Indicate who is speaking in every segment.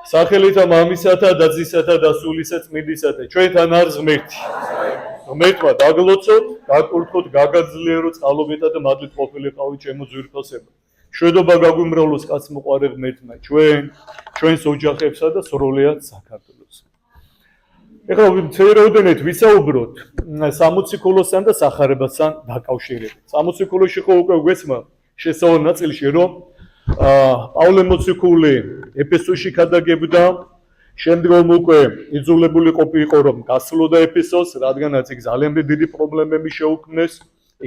Speaker 1: სახელითა მამისათა და ძისათა და სულისა წმინდისათა ჩვენთან არის ღმერთი. ღმერთმა დაგლოცოთ, გაკურთხოთ, გაგაძლიეროთ წყალობითა და მადლით ყოფილიყავით ჩემო ძვირფასებო. შვედობა გაგვიმრავლოს კაცმოყვარე ღმერთმა ჩვენს ოჯახებსა და სრულად საქართველოს. ეხლა ვცეროდენეთ ვისაუბროთ სამოციქულოსთან და სახარებასთან დაკავშირებით. სამოციქულოში ხო უკვე გვესმა შესავალ ნაწილში რომ პავლე მოციქული ეფესოში გადაგებდა, შემდგომ უკვე იძულებული ყოფილიყო რომ გასვლოდა ეფესოს, რადგანაც იქ ძალიან დიდი პრობლემები შეუქმნეს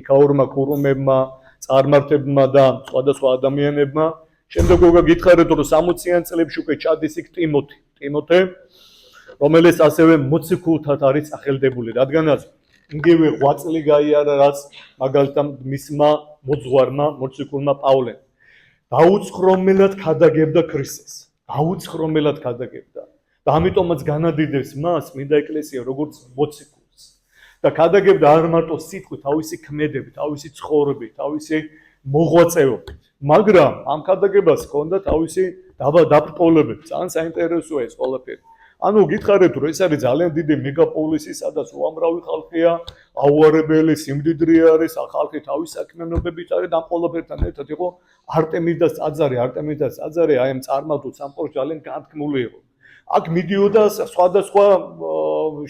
Speaker 1: იქაურმა ქურუმებმა, წარმართებმა და სხვადასხვა ადამიანებმა. შემდეგ უკვე გითხარით რომ 60-იან წლებში უკვე ჩადის იქ ტიმოთე, რომელიც ასევე მოციქულთად არის სახელდებული, რადგანაც იგივე 8 წელი გაიარა რაც მაგალითად მისმა მოძღვარმა მოციქულმა პავლემ. დაუცხრომელად გადაგებდა ქრისტეს. დაუცხრომელად გადაგებდა. და ამიტომაც განადიდებს მას მინდა ეკლესია როგორც მოციქულს. და გადაგებდა არ მარტო სიტყვით, თავისი ქმედებით, თავისი ცხოვრებით, თავისი მოღვაწეობით. მაგრამ ამ გადაგებას ჰქონდა თავისი დაბრკოლებები. ძალიან საინტერესოა ეს ყველაფერი. ანუ გითხარით რომ ეს არის ძალიან დიდი მეგაპოლისი, სადაც უამრავი ხალხია, აუარებელი სიმდიდრე არის, ხალხი თავის საქმიანობებით არის და ამ ყველაფერთან ერთად იყო არტემიდას ტაძარი, აი ამ წარმართულ სამყაროში ძალიან განთქმული იყო. აქ მიდიოდა სხვადასხვა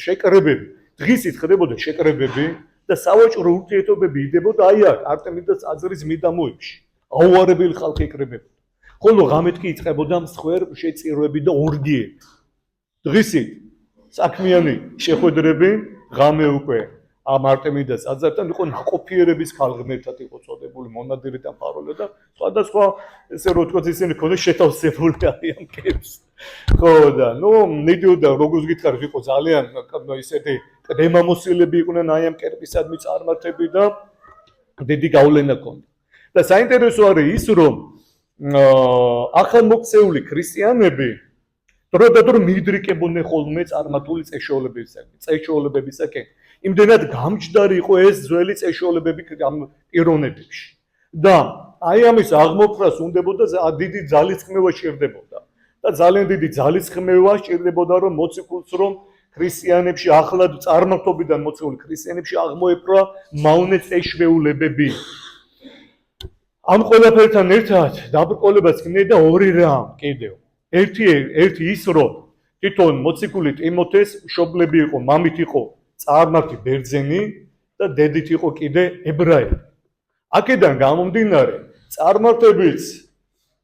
Speaker 1: შეკრებები, დღისით ხდებოდა შეკრებები და სავაჭრო ურთიერთობები იდებოდა აი აქ არტემიდას ტაძრის მიდამოებში. აუარებელი ხალხი ეკრებებოდა. ხოლო ღამით კი იწყებოდა მსხვერ შეწირვები და ორგიები. დღისით საქმიანი შეხვედრები, ღამე უკვე ამ არტემიდას ტაძართან იყო ნაყოფიერების ქალღმერთად იყო წოდებული მონადირი და მფარველი და სხვადასხვა ესე რომ ვთქვათ ისინი ქონდა შეთავსებული აი ამ კებს. ხო და მიდიოდა როგორც გითხარით იყო ძალიან ისეთი კრემამოსილები იყვნენ აი ამ კერპისადმი წარმართები და დიდი გავლენა ჰქონდა. და საინტერესო არის ის რომ ახალმოქცეული ქრისტიანები დროდადრო მიიდრიკებოდნენ ხოლმე წარმართული წეშუალებებისაკენ. იმდენად გამჯდარი იყო ეს ძველი წეშუალებები ამ პიროვნებებში. და აი ამის აღმოფხვრას უნდებოდა დიდი ძალისხმევა სჭირდებოდა. და ძალიან დიდი ძალისხმევა სჭირდებოდა რომ მოციქულს რომ ქრისტიანებში ახლად წარმართობიდან მოციქული ქრისტიანებში აღმოეპყრა მავნე წეშვეულებები. ამ ყველაფერთან ერთად დაბრკოლებას ქმნიდა ორი რამ კიდევ. ერთი ის რომ თვითონ მოციქული ტიმოთეს მშობლები იყო, მამით იყო წარმართი ბერძენი და დედით იყო კიდე ებრაელი. აქედან გამომდინარე წარმართებიც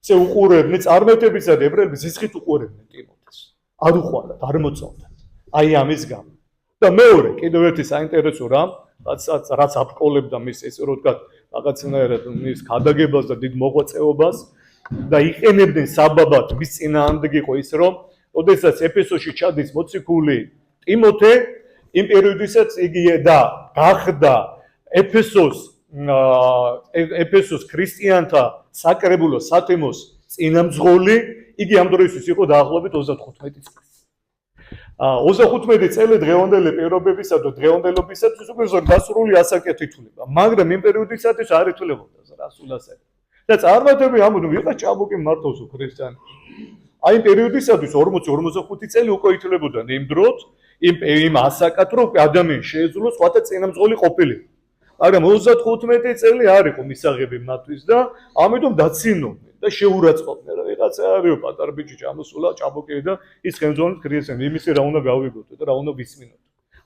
Speaker 1: წე უყურებდნენ, წარმართებისა და ებრაელების ისხით უყურებდნენ ტიმოთეს. არ უყვარდათ, არ მოწონდათ. აი ამის გამო. და მეორე კიდევ ერთი საინტერესო რამ, რაც აბკოლებდა მის ესე რომ ვთქვათ, რაღაცნაირად მის გადაგებას და დიდ მოღვაწეობას და იყენებდნენ საბაბად მის წინააღმდეგ იყო ის რომ ოდესაც ეფესოში ჩადის მოციქული ტიმოთე იმ პერიოდისაც იგი და გახდა ეფესოს ქრისტიანთა საკრებულო სათემოს წინამძღოლი, იგი ამ დროისთვის იყო დაახლოებით 35 წელი. 35 წელი დღევანდელი პირობებისა და დღევანდელობისათვის უკვე დასრული ასაკეთ ითვლება, მაგრამ იმ პერიოდისათვის არ ითვლებოდა რასულ ასაკი. და წარმართები ამბობდნენ ვიღაც ჭაბუკი მართავს ქრისტიანი. აი იმ პერიოდისათვის 40-45 წელი უკვე ითვლებოდა იმ დროც, იმ ასაკად რომ ადამიანი შეეძლოს სხვათა წინამძღოლი ყოფილიყო. მაგრამ 35 წელი არ იყო მისაღები მათთვის და ამიტომ დაცინოდნენ და შეურაცხყოფდნენ რა ვიღაცა არისო პატარა ბიჭი ჩამოსულა ჭაბუკი და ის ხელმძღვანელი ქრისტიანი, იმისი რა უნდა გავიგოთ და რა უნდა ვისმინოთ.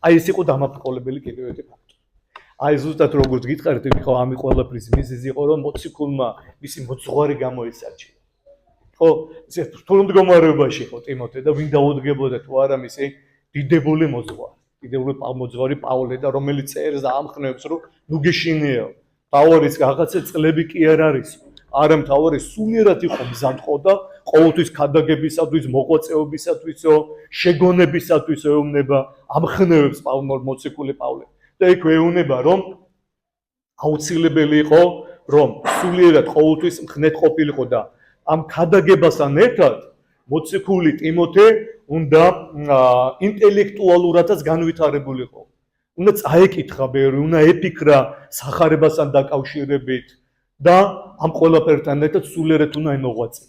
Speaker 1: აი ეს იყო დამაბრკოლებელი კიდევ ერთი ფაქტორი. აი ზუსტად როგორც გითხარით, ხო ამ ყველაფრის მიზეზი იყო რომ მოციქულმა მისი მოძღვარი გამოისარჩია. ხო, ესე რთულ მდგომარეობაში იყო ტიმოთე და ვინ დაუდგებოდა თუ არა მისი დიდებული მოძღვარი პავლე და რომელიც წერს და ამხნევებს რომ ნუ გეშინიაო. თავარის რაღაცა წლები კი არ არის. არა მთავარი სულიერად იყო მზადყო და ყოველთვის ქადაგებისათვის, მოღვაწეობისათვისო, შეგონებისათვის ეუბნება ამხნევებს მოციქული პავლე. და იქ ეუბნება რომ აუცილებელი იყო რომ სულიერად ყოველთვის მხნედ ყოფილიყო და ამ ქადაგებასთან ერთად მოციქული ტიმოთე უნდა ინტელექტუალურადაც განვითარებულიყო. უნდა წაეკითხა ბევრი, უნდა ეფიქრა სახარებასთან დაკავშირებით და ამ ყველაფერთან ერთად სულიერად უნდა იმოღვაწეო.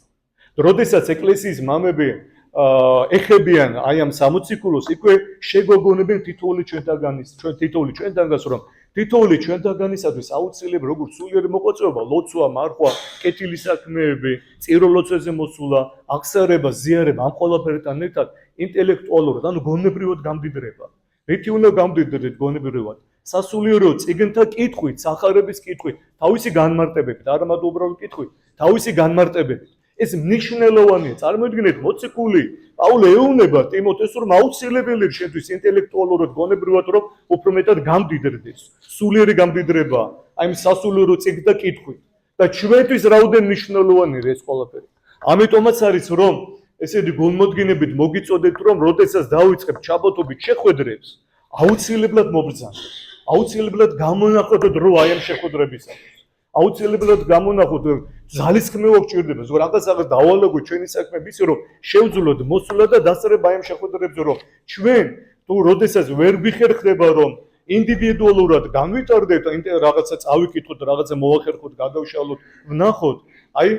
Speaker 1: როდესაც ეკლესიის მამები ეხებიან აი ამ სამოციქულოს, იქვე შეგოგონებენ თითოეული ჩვენთანგანს, რომ თითოეული ჩვენთანგანისათვის აუცილებლად როგორც სულიერი მოღვაწეობა, ლოცვა, მარხვა, კეთილი საქმეები, წიროლოცვაზე მოსულა, აღსარება, ზიარება ამ ყველაფერთან ერთად ინტელექტუალურად, ანუ გონებრივად გამდიდრება. რითი უნდა გამდიდრდეთ გონებრივად? სასულიერო წიგნთა კითხვით, სახარების კითხვით, თავისი განმარტებებით, არა მარტო უბრალოდ კითხვით, თავისი განმარტებებით. ეს მნიშვნელოვანია. წარმოიდგინეთ, მოციქული პაულე ეუბნება ტიმოთეს, რომ აუცილებელია შენთვის ინტელექტუალურად გონებრივად რომ უფრო მეტად გამდიდრდეს. სულიერი გამდიდრება, აი სასულიერო წიგნთა კითხვით. და ჩვენთვის რაოდენ მნიშვნელოვანია ეს ყველაფერი. ამიტომაც არის რომ ესეთი გულმოდგინებით მოგიწოდეთ რომ როდესაც დავიწყებთ ჩაბოთობით შეხვედრებს, აუცილებლად მობრძანოთ. აუცილებლად გამონახოთ დრო აი ამ შეხვედრებისათვის. აუცილებლად გამონახოთ ძალისხმევა გჭირდება, ზოგ რაღაცა დავალაგოთ ჩვენი საქმე ისე რომ შევძლოთ მოსულა და დასწრება აი ამ შეხვედრებზე რომ ჩვენ თუ როდესაც ვერ ვიხერხდება რომ ინდივიდუალურად განვითარდეთ რაღაცა წავიკითხოთ, რაღაცა მოვახერხოთ, გადავშალოთ, ვნახოთ, აი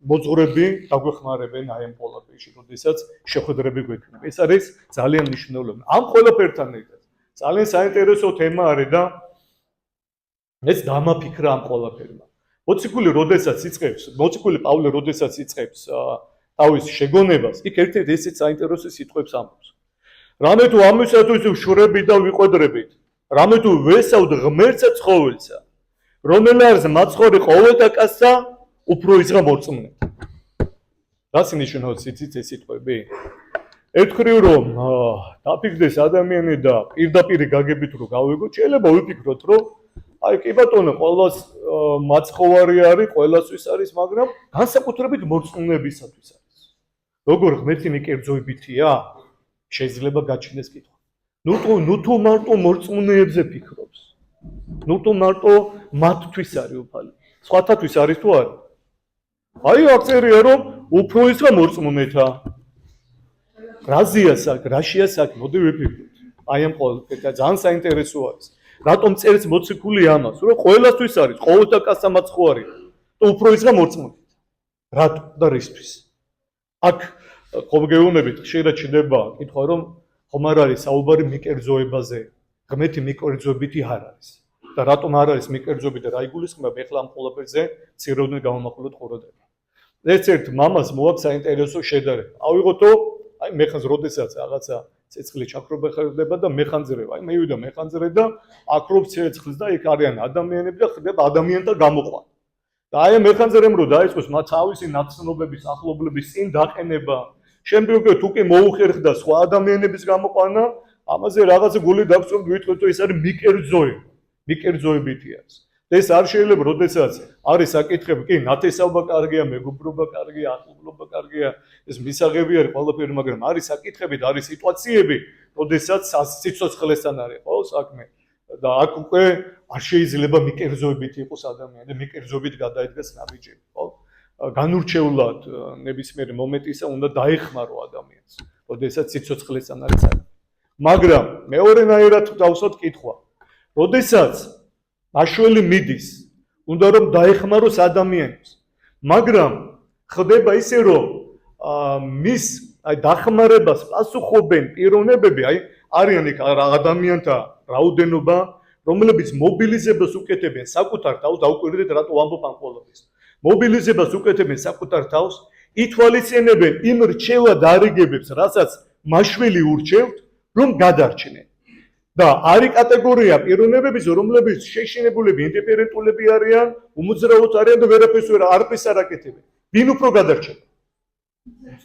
Speaker 1: მოძღვრები დაგვეხმარებენ აი ამ ყველაფერში, როდესაც შეხვედრები გვექნება. ეს არის ძალიან მნიშვნელოვანი. ამ ყველაფერთან ერთად ძალიან საინტერესო თემა არის და ეს დამაფიქრა ამ ყველაფერმა. მოციქული პავლე როდესაც იწყებს თავის შეგონებას, იქ ერთ-ერთი ესეც საინტერესო სიტყვებს ამბობს. რამე თუ ამისათვის ვშურებით და ვიყვედრებით, რამე თუ ვესავთ ღმერთსა ცხოველსა, რომელზეც მაცხოვრე ყოველთა კაცსა უფრო იზღა მორწმუნე. რას ინიშნავს ეს სიტყვები? ერთხრივ რომ დაფიქრდეს ადამიანი და პირდაპირ გაგებით რომ გავიგოთ, შეიძლება ვიფიქროთ რომ აი კი ბატონო, ყველას მაცხოვარი არის, ყველასთვის არის, მაგრამ განსაკუთრებით მორწმუნეებისათვის არის. როგორ ღმერთი მიკერძოებითია? შეიძლება გაჩნდეს კითხვა. ნუ თუ მარტო მორწმუნეებზე ფიქრობს. ნუ თუ მარტო მათთვის არის უფალი. სხვათათვის არის თუ არა? აი აღწერია რომ უფრო იზღა მორწმუნეთა. რაზეა საქმე, რაშია საქმე, მოდი ვიფიქროთ. აი ამ ყველაფერთან ძალიან საინტერესო არის. რატომ წერს მოციქული ამას, რომ ყველასთვის არის, ყოველთა კაცსა მაცხოვარი და უფრო იზღა მორწმუნეთა. რატო და რისთვის? აქ ხომ გეუბნებით, ხშირად ჩნდება კითხვა, რომ ხომ არ არის საუბარი მიკერძოებაზე, ღმერთი მიკერძოებითი არ არის. და რატომ არ არის მიკერძოებითი და რა იგულისხმება, ეხლა ამ ყველაფერზე ცირეოდენ გამომახვილოთ ყურადღება. ერთ მამას მოაქვს საინტერესო შედარება. ავიღოთო, აი მეხანს როდესაც რაღაცა ცეცხლი ჩაქრობა ხდება და მეხანძრება. აი მივიდა მეხანძრე და აკრობს ცეცხლს და იქ არიან ადამიანები და ხდება ადამიანთა გამოყვანა. და აი მეხანძრემ რო დაიწყოს მათ თავისი ნაცნობების, ახლობლების წინ დაყენება, შემდეგ თუ კი მოუხერხდა სხვა ადამიანების გამოყვანა, ამაზე რაღაცა გული დაგწვევთ, ვიტყვით რომ ეს არის მიკერძოება. მიკერძოებითი არის. ეს არ შეიძლება, როდესაც არის საკითხები, კი, ნათესაობა კარგია, მეგობრობა კარგია, ახლობლობა კარგია, ეს მისაღები არის ყველაფერი, მაგრამ არის საკითხები და არის სიტუაციები, როდესაც სიცოცხლესთან არის ხო საქმე. და აქ უკვე არ შეიძლება მიკერძოებით იყოს ადამიანი და მიკერძოებით გადაიდგეს ნაბიჯები, ხო? განურჩეულად ნებისმიერ მომენტისა უნდა დაეხმარო ადამიანს, როდესაც სიცოცხლესთან არის საქმე. მაგრამ მეორენაირად დავსვათ კითხვა. როდესაც აშველი მიდის, უნდა რომ დაეხმაროს ადამიანს. მაგრამ ხდება ისე რომ მის აი დახმარებას პასუხობენ პიროვნებები, აი არიან იქ ადამიანთა რაოდენობა, რომლებიც მობილიზებას უკეთებენ საკუთარ თავს, დაუკვირდეთ რატო ვამბობ ამ ყველაფერს. მობილიზებას უკეთებენ საკუთარ თავს, ითვალისწინებენ იმ რჩევა დარიგებებს, რასაც მაშველი ურჩევთ, რომ გადარჩნენ. და არის კატეგორია პიროვნებების, რომლებიც შეშინებულები, ინდიფერენტულები არიან, უმოძრაოდ არიან და ვერაფერს არაფერს არ აკეთებენ. ვინ უფრო გადარჩება?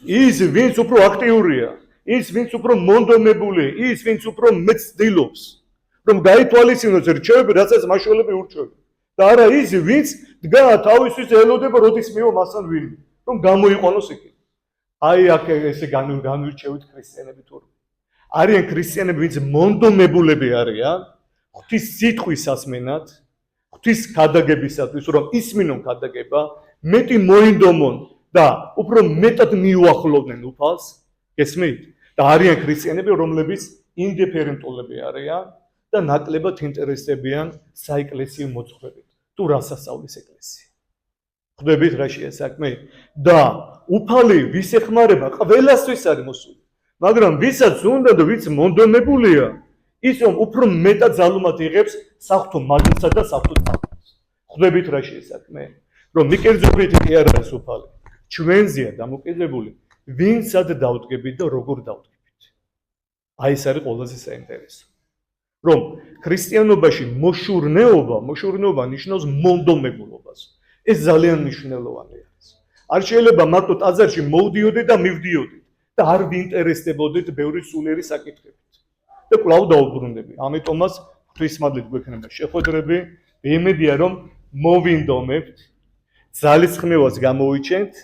Speaker 1: ის, ვინც უფრო აქტიურია, ის, ვინც უფრო მონდომებული, ის, ვინც უფრო მეტ ცდილობს, რომ გაითვალისწინოს რჩევები, რასაც მაშველები ურჩევენ. და არა ის, ვინც დგა თავისთვის ელოდება, როდის მივა მასთან ვინმე, რომ გამოიყვანოს იქ. აი აქ ესე განვირჩევით ქრისტიანები თორემ. არიან ქრისტიანები, ვინც მონდომებულები არიან, ღვთის სიტყვის ასმენად, ღვთის ქადაგებისათვის, რომ ისმინონ ქადაგება, მეტი მოინდომონ და უფრო მეტად მიუახლოვდნენ უფალს, გესმით? და არიან ქრისტიანები, რომლებიც ინდიფერენტულები არიან და ნაკლებად ინტერესდებიან საეკლესიო მოძღვრებით. თუ რას ასწავლის ეკლესია? ხვდებით რა შეა საქმე და უფალი ვის ეხმარება ყველასთვის არის მოსული მაგრამ ვისაც უნდა და ვიც მონდომებულია ის რომ უფრო მეტად ძალუმად იღებს საღვთო მადლსა და საღვთო წამლს ხვდებით რა შეა საქმე რომ მიკერძობრით კი არ არის უფალი ჩვენზეა დამოკიდებული ვინცად დავდგებით და როგორ დავდგებით აი ეს არის ყველაზე საინტერესო რომ ქრისტიანობაში მოშურნეობა ნიშნავს მონდომებულობას ეს ძალიან მნიშვნელოვანი არის არ შეიძლება მარტო ტაძარში მოვდიოდეთ და მივდიოდეთ და არ ვინტერესდებოდეთ ბევრი სულიერი საკითხებით და კვლავ დაუბრუნდები ამიტომაც ღვთისმადლით გვექნება შეხვედრები იმედია რომ მოვინდომებთ ძალისხმევას გამოვიჩენთ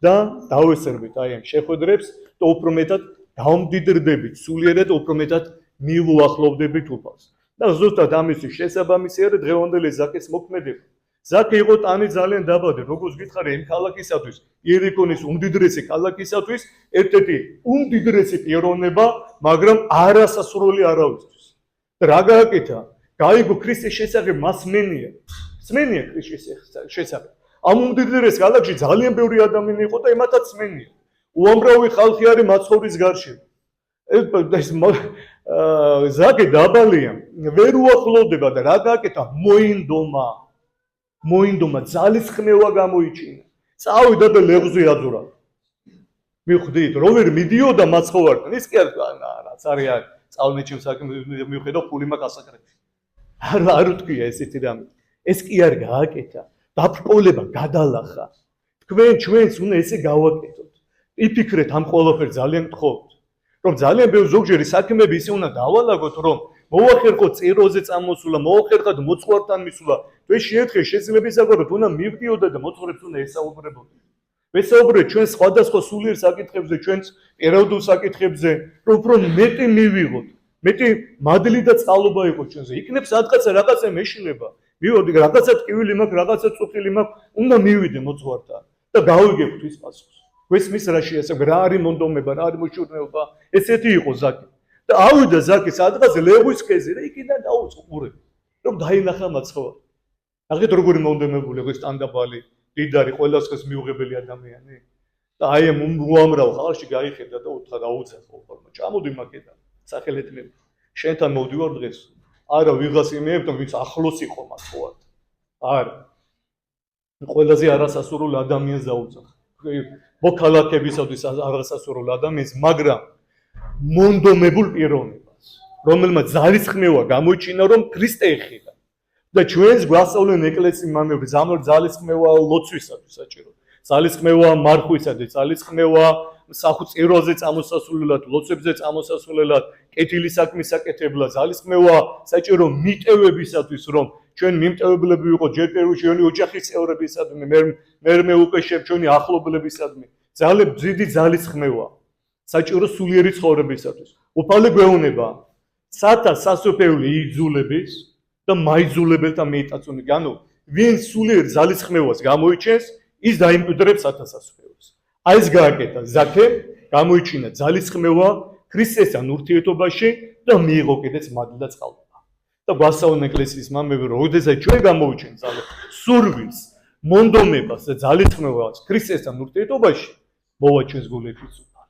Speaker 1: და დავესწრებით აი ამ შეხვედრებს და უფრო მეტად დავმდიდრდებით სულიერად უფრო მეტად მივუახლოვდებით უფალს და ზუსტად ამის შესაბამისი არის დღევანდელი ზაქეს მოქმედება ზაქე იყო ტანი ძალიან დაბადი როგორც გითხარი იმ ქალაქისათვის იერიქონის უმდიდრესი ქალაქისათვის ერთ-ერთი უმდიდრესი პიროვნება მაგრამ არასასურველი არავისთვის და რა გააკეთა გაიგო ქრისტეს შესახებ მასმენია სმენია ქრისტეს შესახებ ამ უმდიდრეს ქალაქში ძალიან ბევრი ადამიანი იყო და იმათაც სმენია უამრავი ხალხი არის მაცხოვრის გარშემო ეს ზაქე დაბალია ვერ უახლოვდება და რა გააკეთა მოინდომა ძალისხმევა გამოიჩინა წავიდა და ლეღვზე აძურა მიხვდით რომ ვერ მიდიოდა მაცხოვართან ის კი არ რაც არის წავნეჩემ საქმე მიხედავ ფული მაქვს ასაკრებში არ უთქვია ესეთი რამე ეს კი არ გააკეთა დაბრკოლება გადალახა თქვენ ჩვენს უნდა ესე გავაკეთოთ იფიქრეთ ამ ყველაფერს ძალიან გთხოვთ რომ ძალიან ბევრ ზოგჯერ საქმეები ისე უნდა დავალაგოთ რომ მოახერხოთ წიროზე წამოსულა მოახერხოთ მოწყვლადთან მისულა თუ შეეთხე შეიძლება ისაგოროთ უნდა მივდიოდეთ და მოწყვრებს უნდა ესაუბრებოდეთ ვესაუბრეთ ჩვენ სხვადასხვა სულიერ საკითხებზე ჩვენს პერიოდულ საკითხებზე რომ უფრო მეტი მივიღოთ მეტი მადლი და წყალობა იყოს ჩვენზე იქნებ სადღაცა რაღაცა მეშლება მივოდი რაღაცა ტკივილი მაქვს რაღაცა წუხილი მაქვს უნდა მივიდე მოწყვლადთან და გავიგებ თვის პასუხს გვესმის რა შეასწავლე რა არის მონდომება რა არის მოშურნეობა ესეთი იყო ზაქე და ავიდა ზაქე სადღაც ლეღვის ქეზე და იქიდან დაუწყურე რომ დაინახა მაცხოვარი აღეთ როგორი მონდომებული იყო ეს სტანდაბალი დიდარი ყველასხეს მიუღებელი ადამიანი და აი ამ უამრავ ხალხში გაიხედა და უთხრა დაუცა ხოლმე ჩამოდი მაგედან სახელით მე შენთან მოვდივარ დღეს არა ვიღას იმეებთან ვინც ახლოს იყო მაცხოვართან არა ყველაზე არასასურველ ადამიანს დაუცა მოქალაქებისათვის არასასურველ ადამიანს მაგრამ მონდომებულ პიროვნებას რომელმაც ძალისხმევა გამოიჩინა რომ ქრისტე ეხება და ჩვენს გვასწავლენ ეკლესიის მამები ძალისხმევა ლოცვისათვის საჭირო ძალისხმევა მარხვისათვის ძალისხმევა სახვწიროზე წამოსასვლელად ლოცვებზე წამოსასვლელად კეთილი საქმის საკეთებლად ძალისხმევა საჭირო მიტევებისათვის რომ ჩვენ მიმტევებლები ვიყოთ ჯერ ჩვენი ოჯახის წევრებისადმი მე უკვე ჩვენი ახლობლებისადმი ძალიან დიდი ძალისხმევა საჭირო სულიერი ცხოვრებისათვის უფალი გვეუბნება სათა სასופეული იძულების და მაიძულებელთა მეტაწონი ანუ ვინ სულიერ ძალისხმევას გამოიჩენს ის დაიმკვიდრებს სათა სასופველს აი ეს გააკეთა ზაქე გამოიჩინა ძალისხმევა ქრისტესთან ურთიერთობაში და მიიღო კიდეც მადლი და წყალობა და გვასწავლენ ეკლესიის მამები რომ როდესაც ჩვენ გამოვიჩენთ სურვილს მონდომებას და ძალისხმევას ქრისტესთან ურთიერთობაში მოვა ჩვენს გულებში უფალი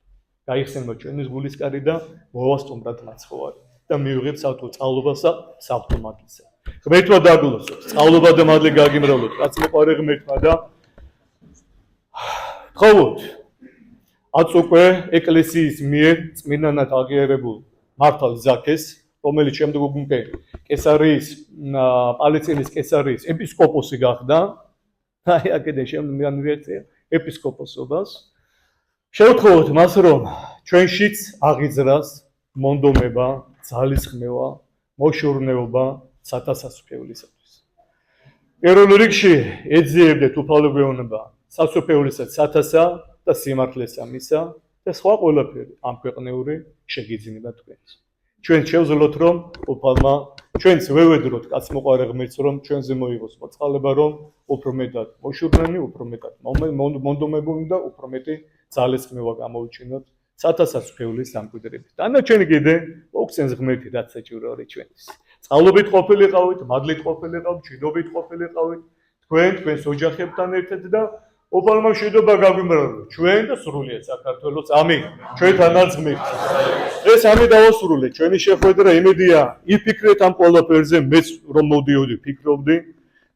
Speaker 1: გაიხსენებათ ჩვენს გულისკარი და მოვასტუმროთ მაცხოვარი და მივიღებთ საღვთო წყალობას და საღვთო მადლისა ღმერთმა დაგლოცოთ წყალობა და მადლი გაგიმრავლოთ კაცმოყარე ღმერთმა და გთხოვოთ აც უკვე ეკლესიის მიერ წმინდანად აღიარებულ მართალ ზაქეს რომელიც შემდეგ უკვე კესარიის პალესტინის კესარიის ეპისკოპოსი გახდა აი აქედან შემდეგ განვიერთია ეპისკოპოსობას შევთხოვოთ მას რომ ჩვენშიც აღიძრას მონდომება ძალისხმევა მოშურნეობა სათასასופველისათვის პირველ რიგში ეძიებდეთ უფალო გვეუბნება სასופველისად სათასა და სიმართლესა მისა და სხვა ყველაფერი ამ ქვეყნიური შეგიძლიათ თქვენს ჩვენ შევძლოთ რომ უფალმა ჩვენც ვევედროთ კაცმოყარე ღმერთს რომ ჩვენზე მოიღოს მოწყალება რომ უფრო მეტად მოშურნენი უფრო მეტად მონდომებული და უფრო მეტი ძალისხმევა გამოვიჩინოთ სათასასופველის დამკვიდრებით დანარჩენი კიდე მოგცემს ღმერთი რაც საჭირო არის ჩვენთვის წყალობით ყოფილიყავით მადლით ყოფილიყავით ჩინობით ყოფილიყავით თქვენს ოჯახებთან ერთად და ოპალმა მშვიდობა გაგვიმრავლოს ჩვენ და სრულიად საქართველოს. ამინ. ჩვენთან არც ღმერთი. ეს ამი დავასრულეთ. ჩვენი შეხვედრა იმედია იფიქრეთ ამ ყველაფერზე, მეც რომ მოდიოდი ფიქრობდი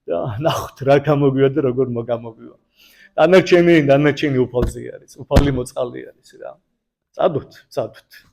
Speaker 1: და ნახოთ რა გამოგვივა და როგორ მოგამოგვივა. დანარჩენი უფალზე არის, უფალი მოწყალე არის რა. წადოთ.